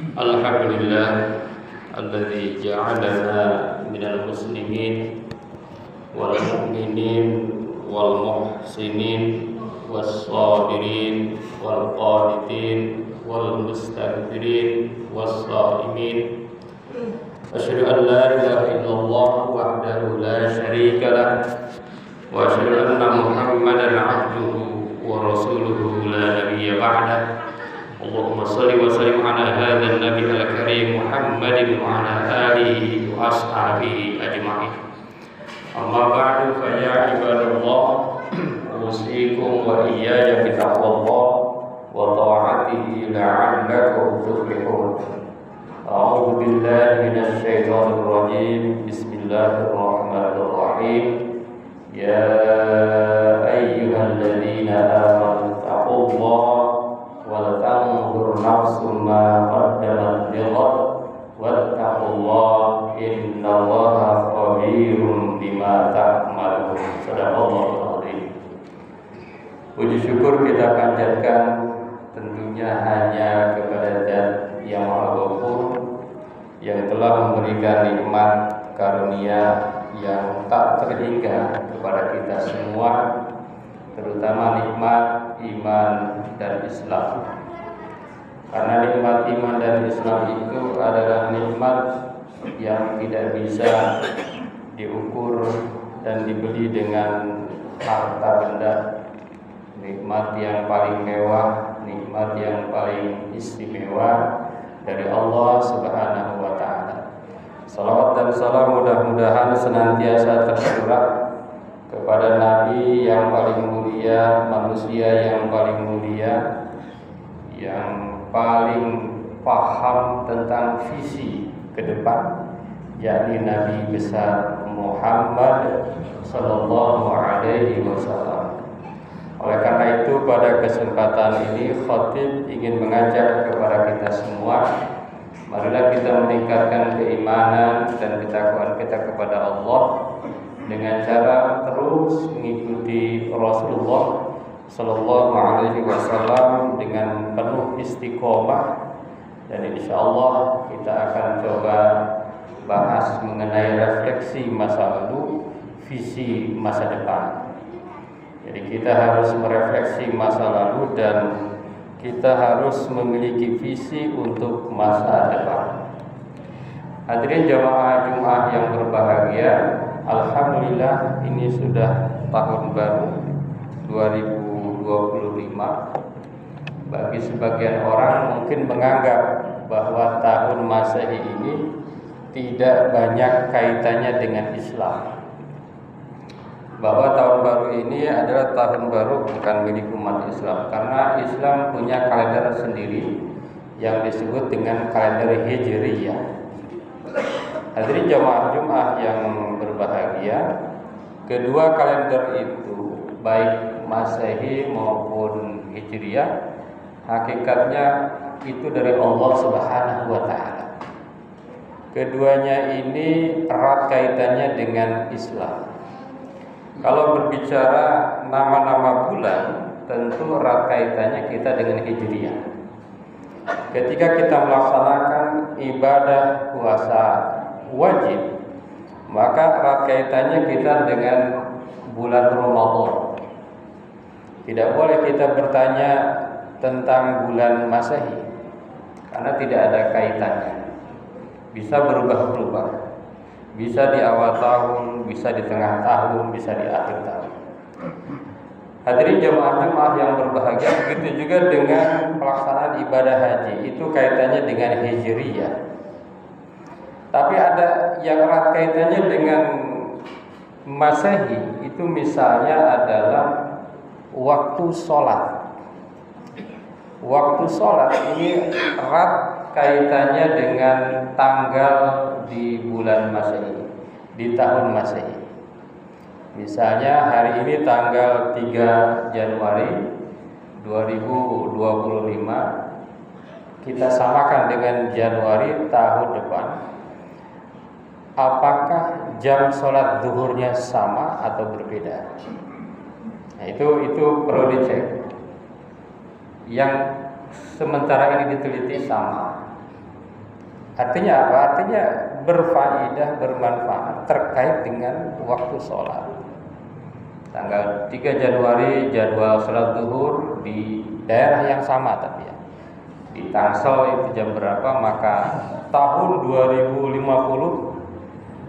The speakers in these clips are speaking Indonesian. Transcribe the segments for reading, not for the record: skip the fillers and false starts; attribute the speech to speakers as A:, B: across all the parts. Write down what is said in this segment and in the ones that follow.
A: Alhamdulillah alladzi ja'alana minal muslimin wal mu'minin wal muhsinin was sabirin wal qanitin wal mustaghfirin was shaimin. Asyhadu an la ilaha illallah wahdahu la syarika lah wa asyhadu anna Muhammadan 'abduhu wa rasuluhu la nabiyya ba'dah. Allahumma salli wa sallim ala hadzal nabiyil karim Muhammadin wa ala alihi wa ashabihi ajma'in. Amma ba'du fa ya ibadallah, usikum wa iyaya bi taqwallah wa ta'atihi la'allakum tuflihun. A'udzu billahi minasy syaithanir rajim. Bismillahirrahmanirrahim. Ya ayyuhalladzina amanu taqullaha wal tanzur nafsum ma qaddamat lighad wattaqullaha innallaha khabirun bima ta'malun. Sadaqallahul azim. Puji syukur kita panjatkan tentunya hanya kepada Zat yang Maha Ghafur, yang telah memberikan nikmat karunia yang tak terhingga kepada kita semua, terutama nikmat iman dan Islam. Karena nikmat iman dan Islam itu adalah nikmat yang tidak bisa diukur dan dibeli dengan harta benda. Nikmat yang paling mewah, nikmat yang paling istimewa dari Allah Subhanahu wa taala. Salawat dan salam mudah-mudahan senantiasa tercurah kepada Nabi yang paling mulia, manusia yang paling mulia, yang paling paham tentang visi ke depan, yakni Nabi besar Muhammad sallallahu alaihi wasallam. Oleh karena itu pada kesempatan ini khatib ingin mengajak kepada kita semua, marilah kita meningkatkan keimanan dan ketakwaan kita kepada Allah dengan cara terus mengikuti Rasulullah sallallahu alaihi wasallam dengan penuh istiqomah, dan insyaallah kita akan coba bahas mengenai refleksi masa lalu, visi masa depan. Jadi kita harus merefleksi masa lalu dan kita harus memiliki visi untuk masa depan. Hadirin jamaah Jumat yang berbahagia, alhamdulillah ini sudah tahun baru 2025. Bagi sebagian orang mungkin menganggap bahwa tahun Masehi ini tidak banyak kaitannya dengan Islam, bahwa tahun baru ini adalah tahun baru bukan milik umat Islam, karena Islam punya kalender sendiri yang disebut dengan kalender Hijriyah. Hadirin jamaah Jumat yang berbahagia, kedua kalender itu baik Masehi maupun Hijriyah hakikatnya itu dari Allah Subhanahu wa taala. Keduanya ini erat kaitannya dengan Islam. Kalau berbicara nama-nama bulan, tentu erat kaitannya kita dengan Hijriyah. Ketika kita melaksanakan ibadah puasa wajib, maka erat kaitannya kita dengan bulan Ramadan. Tidak boleh kita bertanya tentang bulan Masehi, karena tidak ada kaitannya. Bisa berubah-ubah. Bisa di awal tahun, bisa di tengah tahun, bisa di akhir tahun. Hadirin jemaah yang berbahagia, begitu juga dengan pelaksanaan ibadah haji, itu kaitannya dengan Hijriyah. Tapi ada yang erat kaitannya dengan Masehi, itu misalnya adalah waktu sholat. Waktu sholat ini erat kaitannya dengan tanggal di bulan Masehi, di tahun Masehi. Misalnya hari ini tanggal 3 Januari 2025, kita samakan dengan Januari tahun depan. Apakah jam sholat zuhurnya sama atau berbeda? Nah, itu perlu dicek. Yang sementara ini diteliti sama, Artinya apa? Artinya berfaedah, bermanfaat terkait dengan waktu sholat. Tanggal 3 Januari jadwal sholat zuhur di daerah yang sama tapi ya, di Tangsel itu jam berapa, maka tahun 2050,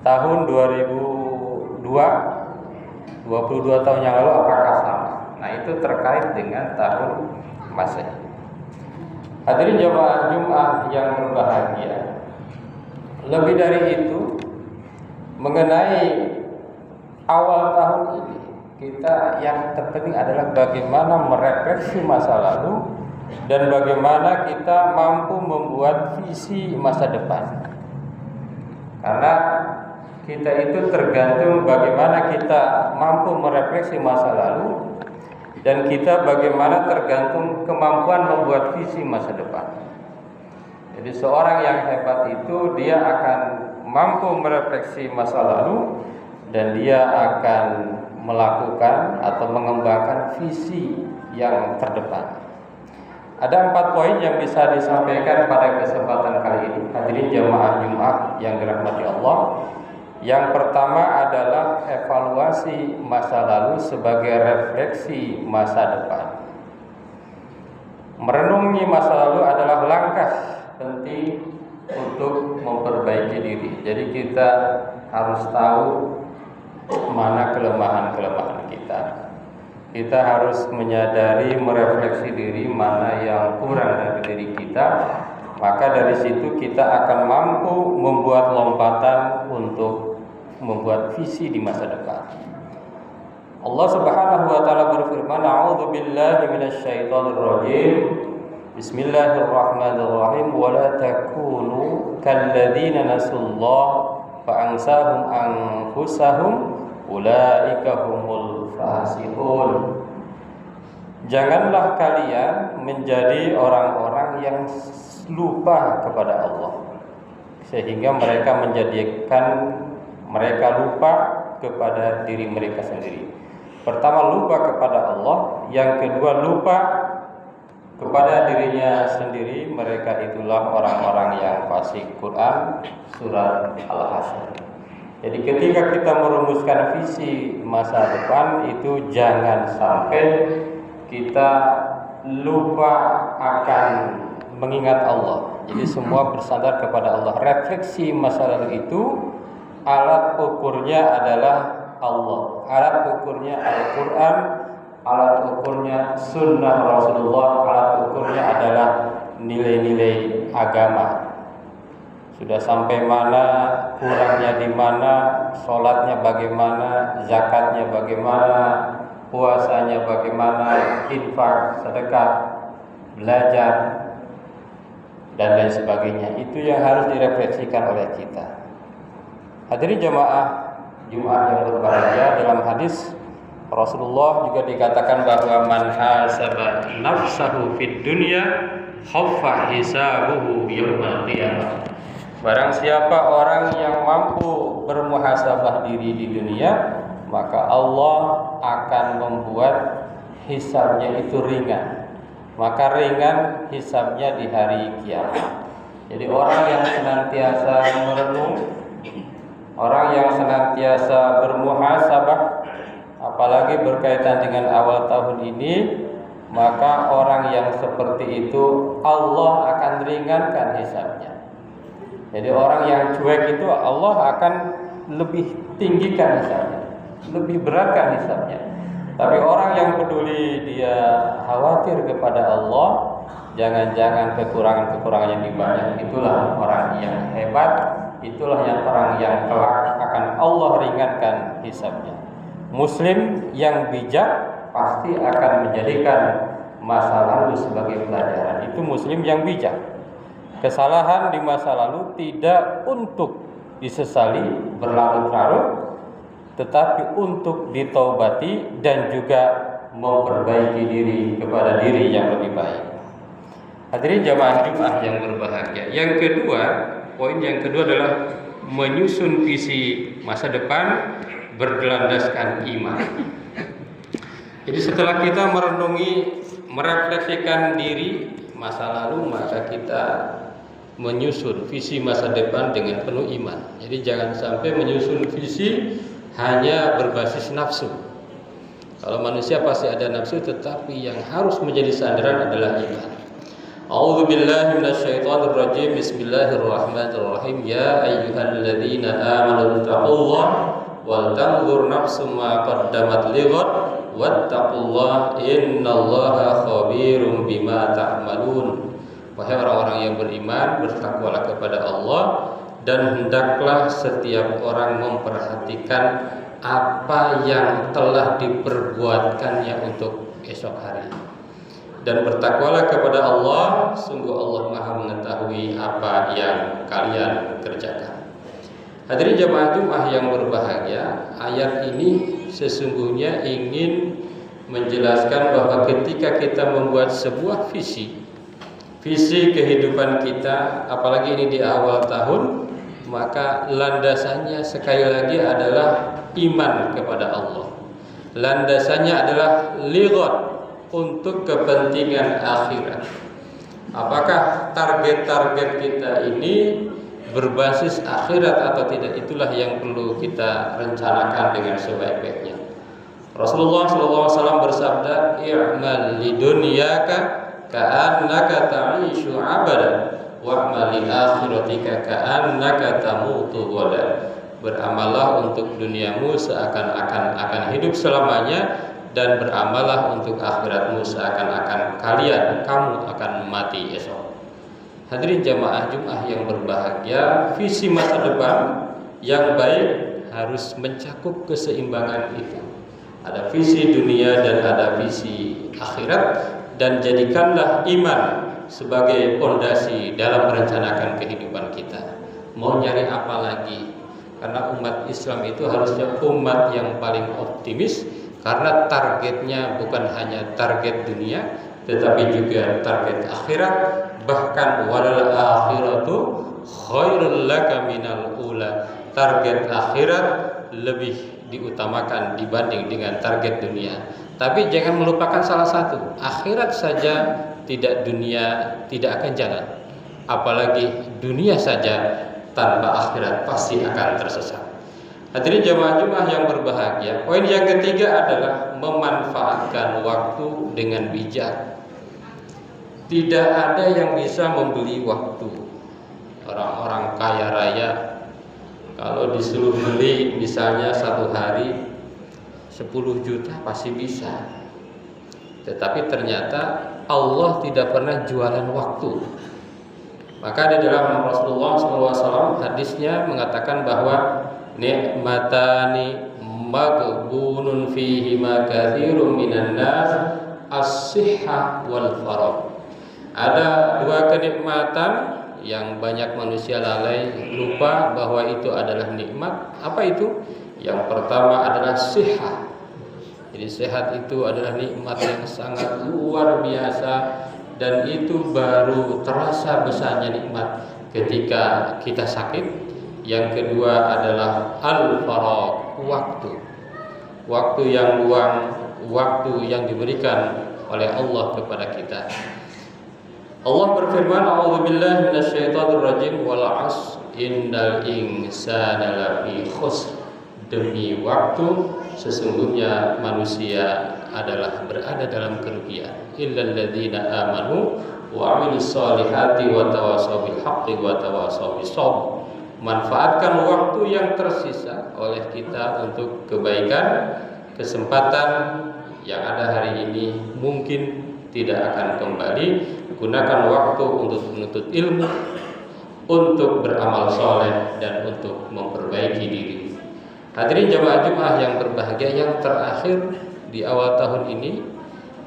A: tahun 2002, 22 tahun yang lalu apakah sama? Nah itu terkait dengan tahun Masehi. Hadirin jamaah Jumat yang berbahagia, lebih dari itu, mengenai awal tahun ini, kita yang terpenting adalah bagaimana merefleksi masa lalu dan bagaimana kita mampu membuat visi masa depan. Karena kita itu tergantung bagaimana kita mampu merefleksi masa lalu, dan kita bagaimana tergantung kemampuan membuat visi masa depan. Jadi seorang yang hebat itu dia akan mampu merefleksi masa lalu dan dia akan melakukan atau mengembangkan visi yang terdepan. Ada 4 poin yang bisa disampaikan pada kesempatan kali ini. Hadirin jamaah Jumat yang dirahmati Allah. Yang pertama adalah evaluasi masa lalu sebagai refleksi masa depan. Merenungi masa lalu adalah langkah penting untuk memperbaiki diri. Jadi kita harus tahu mana kelemahan-kelemahan kita. Kita harus menyadari, merefleksi diri mana yang kurang dari diri kita. Maka dari situ kita akan mampu membuat lompatan untuk membuat visi di masa depan. Allah Subhanahu wa taala berfirman, "A'udzu billahi minasyaitonir rajim. Bismillahirrahmanirrahim. Wa la takunu kalladzina nasullah fa ansahum anfusahum ulaika humul fasiqun." Janganlah kalian menjadi orang-orang yang lupa kepada Allah sehingga mereka lupa kepada diri mereka sendiri. Pertama, lupa kepada Allah. Yang kedua, lupa kepada dirinya sendiri. Mereka itulah orang-orang yang fasik. Quran surat Al-Hasyr. Jadi ketika kita merumuskan visi masa depan itu jangan sampai kita lupa akan mengingat Allah. Jadi semua bersandar kepada Allah. Refleksi masa lalu itu alat ukurnya adalah Allah. Alat ukurnya Al-Quran. Alat ukurnya Sunnah Rasulullah. Alat ukurnya adalah nilai-nilai agama. Sudah sampai mana, kurangnya di mana, sholatnya bagaimana, zakatnya bagaimana, puasanya bagaimana, infak, sedekah, belajar, dan lain sebagainya. Itu yang harus direfleksikan oleh kita. Hadirin jamaah Jumat yang berbahagia, dalam hadis Rasulullah juga dikatakan bahwa man hasaba nafsahu fid dunya khaffa hisabuhu yaumil qiyamah. Barang siapa orang yang mampu bermuhasabah diri di dunia, maka Allah akan membuat hisabnya itu ringan. Maka ringan hisabnya di hari kiamat. Jadi orang yang senantiasa merenung, orang yang senantiasa bermuhasabah, apalagi berkaitan dengan awal tahun ini, maka orang yang seperti itu Allah akan ringankan hisabnya. Jadi orang yang cuek itu Allah akan lebih tinggikan hisabnya, lebih beratkan hisabnya. Tapi orang yang peduli, dia khawatir kepada Allah, jangan-jangan kekurangan-kekurangan yang dibanyak, itulah orang yang hebat. Itulah yang orang yang kelak akan Allah ringankan hisabnya. Muslim yang bijak pasti akan menjadikan masa lalu sebagai pelajaran. Itu muslim yang bijak. Kesalahan di masa lalu tidak untuk disesali berlarut-larut, tetapi untuk ditaubati dan juga memperbaiki diri kepada diri yang lebih baik. Hadirin jamaah Jumat yang berbahagia. Yang kedua, poin yang kedua adalah menyusun visi masa depan berlandaskan iman. Jadi setelah kita merenungi, merefleksikan diri masa lalu, maka kita menyusun visi masa depan dengan penuh iman. Jadi jangan sampai menyusun visi hanya berbasis nafsu. Kalau manusia pasti ada nafsu, tetapi yang harus menjadi sandaran adalah iman. A'udzu billahi minasyaitonir rajim. Bismillahirrahmanirrahim. Ya ayyuhalladzina amanu taqullaha wal tanzur nafsum ma qaddamat lighad wattaqullaha innallaha khabirum bima ta'malun. Wahai orang-orang yang beriman, bertakwalah kepada Allah dan hendaklah setiap orang memperhatikan apa yang telah diperbuatkannya untuk esok hari. Dan bertakwalah kepada Allah, sungguh Allah Maha mengetahui apa yang kalian kerjakan. Hadirin jamaah Jumat yang berbahagia, ayat ini sesungguhnya ingin menjelaskan bahwa ketika kita membuat sebuah visi kehidupan kita, apalagi ini di awal tahun, maka landasannya sekali lagi adalah iman kepada Allah. Landasannya adalah lighad, untuk kepentingan akhirat. Apakah target-target kita ini berbasis akhirat atau tidak? Itulah yang perlu kita rencanakan dengan sebaik-baiknya. Rasulullah SAW bersabda, "I'mal lidunyaka ka'annaka ta'ishu 'abadan wa'mal li akhiratika ka'annaka tamutu ghadan." Beramallah untuk duniamu seakan-akan akan hidup selamanya, dan beramallah untuk akhiratmu seakan-akan kamu akan mati esok. Hadirin jamaah Jumat yang berbahagia, visi masa depan yang baik harus mencakup keseimbangan itu. Ada visi dunia dan ada visi akhirat, dan jadikanlah iman sebagai fondasi dalam merencanakan kehidupan kita. Mau nyari apa lagi? Karena umat Islam itu harusnya umat yang paling optimis, karena targetnya bukan hanya target dunia, tetapi juga target akhirat. Bahkan walal akhiratu khairul laka minal ula. Target akhirat lebih diutamakan dibanding dengan target dunia. Tapi jangan melupakan salah satu. Akhirat saja tidak, dunia tidak akan jalan. Apalagi dunia saja tanpa akhirat pasti akan tersesat. Hadirin jamaah Jumat yang berbahagia, poin yang ketiga adalah memanfaatkan waktu dengan bijak. Tidak ada yang bisa membeli waktu. Orang-orang kaya raya kalau disuruh beli misalnya satu hari 10 juta pasti bisa. Tetapi ternyata Allah tidak pernah jualan waktu. Maka di dalam Rasulullah SAW hadisnya mengatakan bahwa nikmatani maghbunun fihi ma katsirun minan nas as-sihhah wal faragh. Ada dua kenikmatan yang banyak manusia lalai, lupa bahwa itu adalah nikmat. Apa itu? Yang pertama adalah sihhah. Jadi sehat itu adalah nikmat yang sangat luar biasa, dan itu baru terasa besarnya nikmat ketika kita sakit. Yang kedua adalah al-faragh, waktu yang luang, waktu yang diberikan oleh Allah kepada kita. Allah berfirman, "A'udzubillahi minasyaitonir rajim, wal 'asr innal insana lafi khusr." Demi waktu, sesungguhnya manusia adalah berada dalam kerugian. Illal ladzina amanu wa 'amilus solihati wa tawassaw bil haqqi wa tawassaw bis sabr. Manfaatkan waktu yang tersisa oleh kita untuk kebaikan. Kesempatan yang ada hari ini mungkin tidak akan kembali. Gunakan waktu untuk menuntut ilmu, untuk beramal soleh, dan untuk memperbaiki diri. Hadirin jamaah Jumat yang berbahagia, yang terakhir di awal tahun ini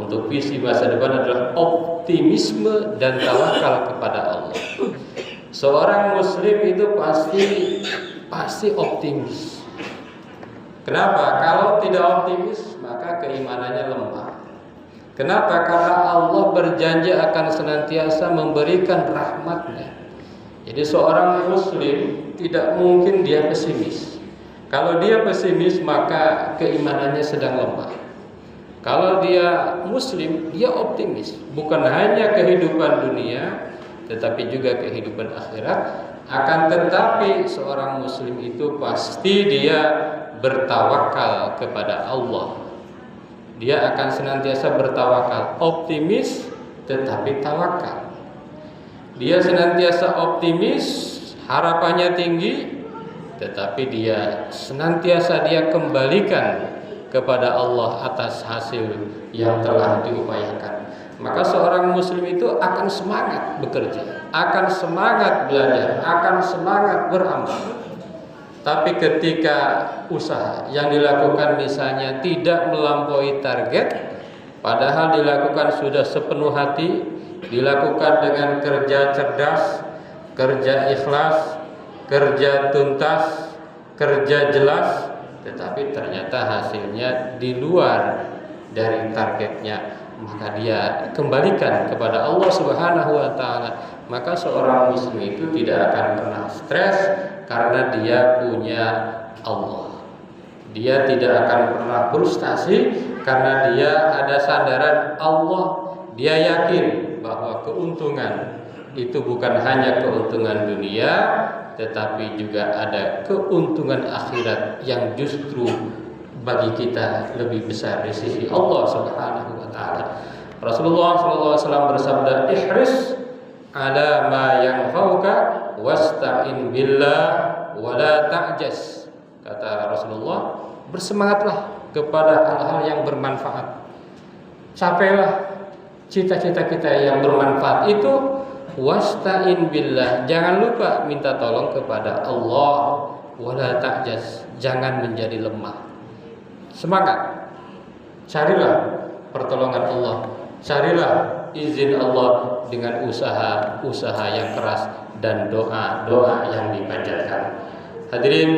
A: untuk visi masa depan adalah optimisme dan tawakal kepada Allah. Seorang muslim itu pasti optimis. Kenapa? Kalau tidak optimis, maka keimanannya lemah. Kenapa? Karena Allah berjanji akan senantiasa memberikan rahmat-Nya. Jadi seorang muslim tidak mungkin dia pesimis. Kalau dia pesimis, maka keimanannya sedang lemah. Kalau dia muslim, dia optimis. Bukan hanya kehidupan dunia, tetapi juga kehidupan akhirat. Akan tetapi seorang muslim itu pasti dia bertawakal kepada Allah. Dia akan senantiasa bertawakal, optimis tetapi tawakal. Dia senantiasa optimis, harapannya tinggi, tetapi dia senantiasa dia kembalikan kepada Allah atas hasil yang telah diupayakan. Maka seorang muslim itu akan semangat bekerja, akan semangat belajar, akan semangat beramal. Tapi ketika usaha yang dilakukan misalnya tidak melampaui target, padahal dilakukan sudah sepenuh hati, dilakukan dengan kerja cerdas, kerja ikhlas, kerja tuntas, kerja jelas, tetapi ternyata hasilnya di luar dari targetnya, maka dia kembalikan kepada Allah Subhanahu wa taala. Maka seorang muslim itu tidak akan pernah stres karena dia punya Allah. Dia tidak akan pernah frustasi karena dia ada sandaran Allah. Dia yakin bahwa keuntungan itu bukan hanya keuntungan dunia, tetapi juga ada keuntungan akhirat yang justru bagi kita lebih besar di sisi Allah Subhanahu wa taala. Rasulullah sallallahu alaihi wasallam bersabda, "Ihris ala ma yanfa'uka wasta'in billah wa la ta'jas." Kata Rasulullah, bersemangatlah kepada hal-hal yang bermanfaat. Capailah cita-cita kita yang bermanfaat itu. Wasta'in billah, jangan lupa minta tolong kepada Allah. Wala ta'jas, jangan menjadi lemah. Semangat, carilah pertolongan Allah, carilah izin Allah dengan usaha yang keras dan doa yang dipanjatkan. Hadirin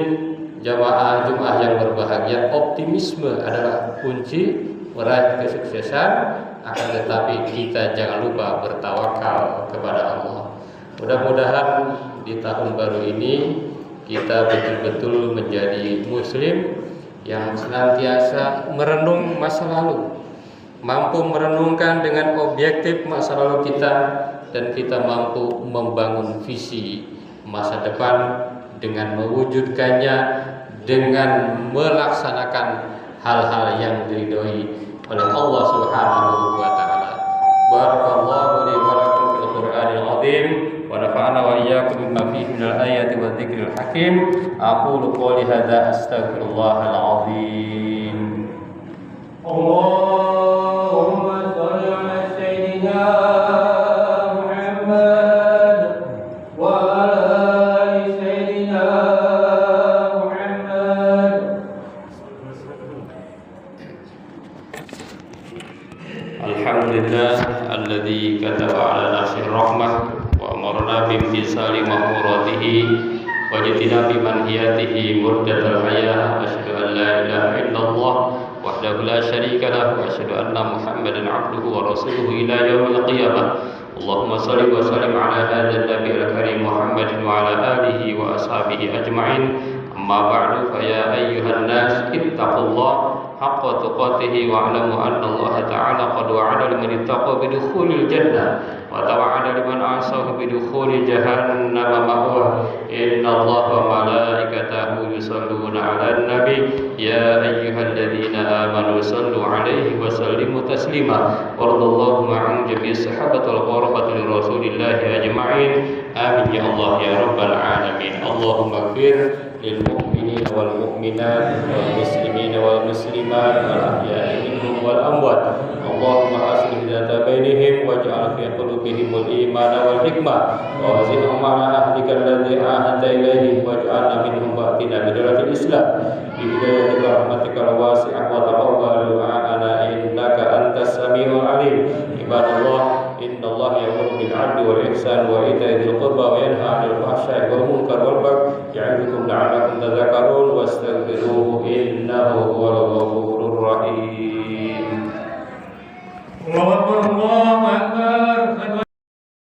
A: jamaah Jumat yang berbahagia, optimisme adalah kunci meraih kesuksesan. Akan tetapi kita jangan lupa bertawakal kepada Allah. Mudah-mudahan di tahun baru ini kita betul-betul menjadi muslim yang senantiasa merenung masa lalu, mampu merenungkan dengan objektif masa lalu kita, dan kita mampu membangun visi masa depan dengan mewujudkannya, dengan melaksanakan hal-hal yang diridhoi oleh Allah Subhanahu wa taala. Barakallahu li wa lakum fil Qur'anil azim wa nafa'ana wa iyyakum bima fihi minal ayati wa dzikril hakim. Aqulu qouli hadza astaghfirullahal azim. Allahumma shalli ala sayyidina Muhammad wa ala ali sayyidina Muhammad. Alhamdulillah alladzi kataba ala nafsihi rahmah wa amarna bimtisali ma'muratihi wa jitinabi manhiyatihi murdatal hayah. Asyhadu an la ilaha illallah wahdahu la syarika lahu wa asyhadu anna Muhammadan abduhu wa rasuluhu ila yaumil qiyamah. Allahumma shalli wa sallim ala hadzal nabiyil karim Muhammadin wa ala alihi wa ashabihi ajma'in. Amma ba'du, fa ya ayyuhan nas ittaqullaha haqqa tuqatih wa 'alamu anna Allah ta'ala qad wa'ada liman ittaqa bidukhulil jannah wa tawa'ada liman 'asahu bidukhuli jahannam ma'wa. Inna Allah wa malaikatahu yusalluna 'alan nabi ya ayyuhalladzina amanu sallu 'alaihi wa sallimu taslima. Wallahu ma'an jami'i sahabatul qurbatil rasulillahi ajma'in. Amin ya Allah ya rabbal alamin. Allahumma ighfir lil mu'minina wal mu'minat wal muslimina wal muslimat wal ahya'i minhum wal amwat. Allahumma aslih dzata bainihim waj'al fi qulubihimul iman wal hikmah wa wazidhum ala ahdika alladhi ahadta ilaihim waj'alna minhum ba'tina bidallatil islam bi hidayah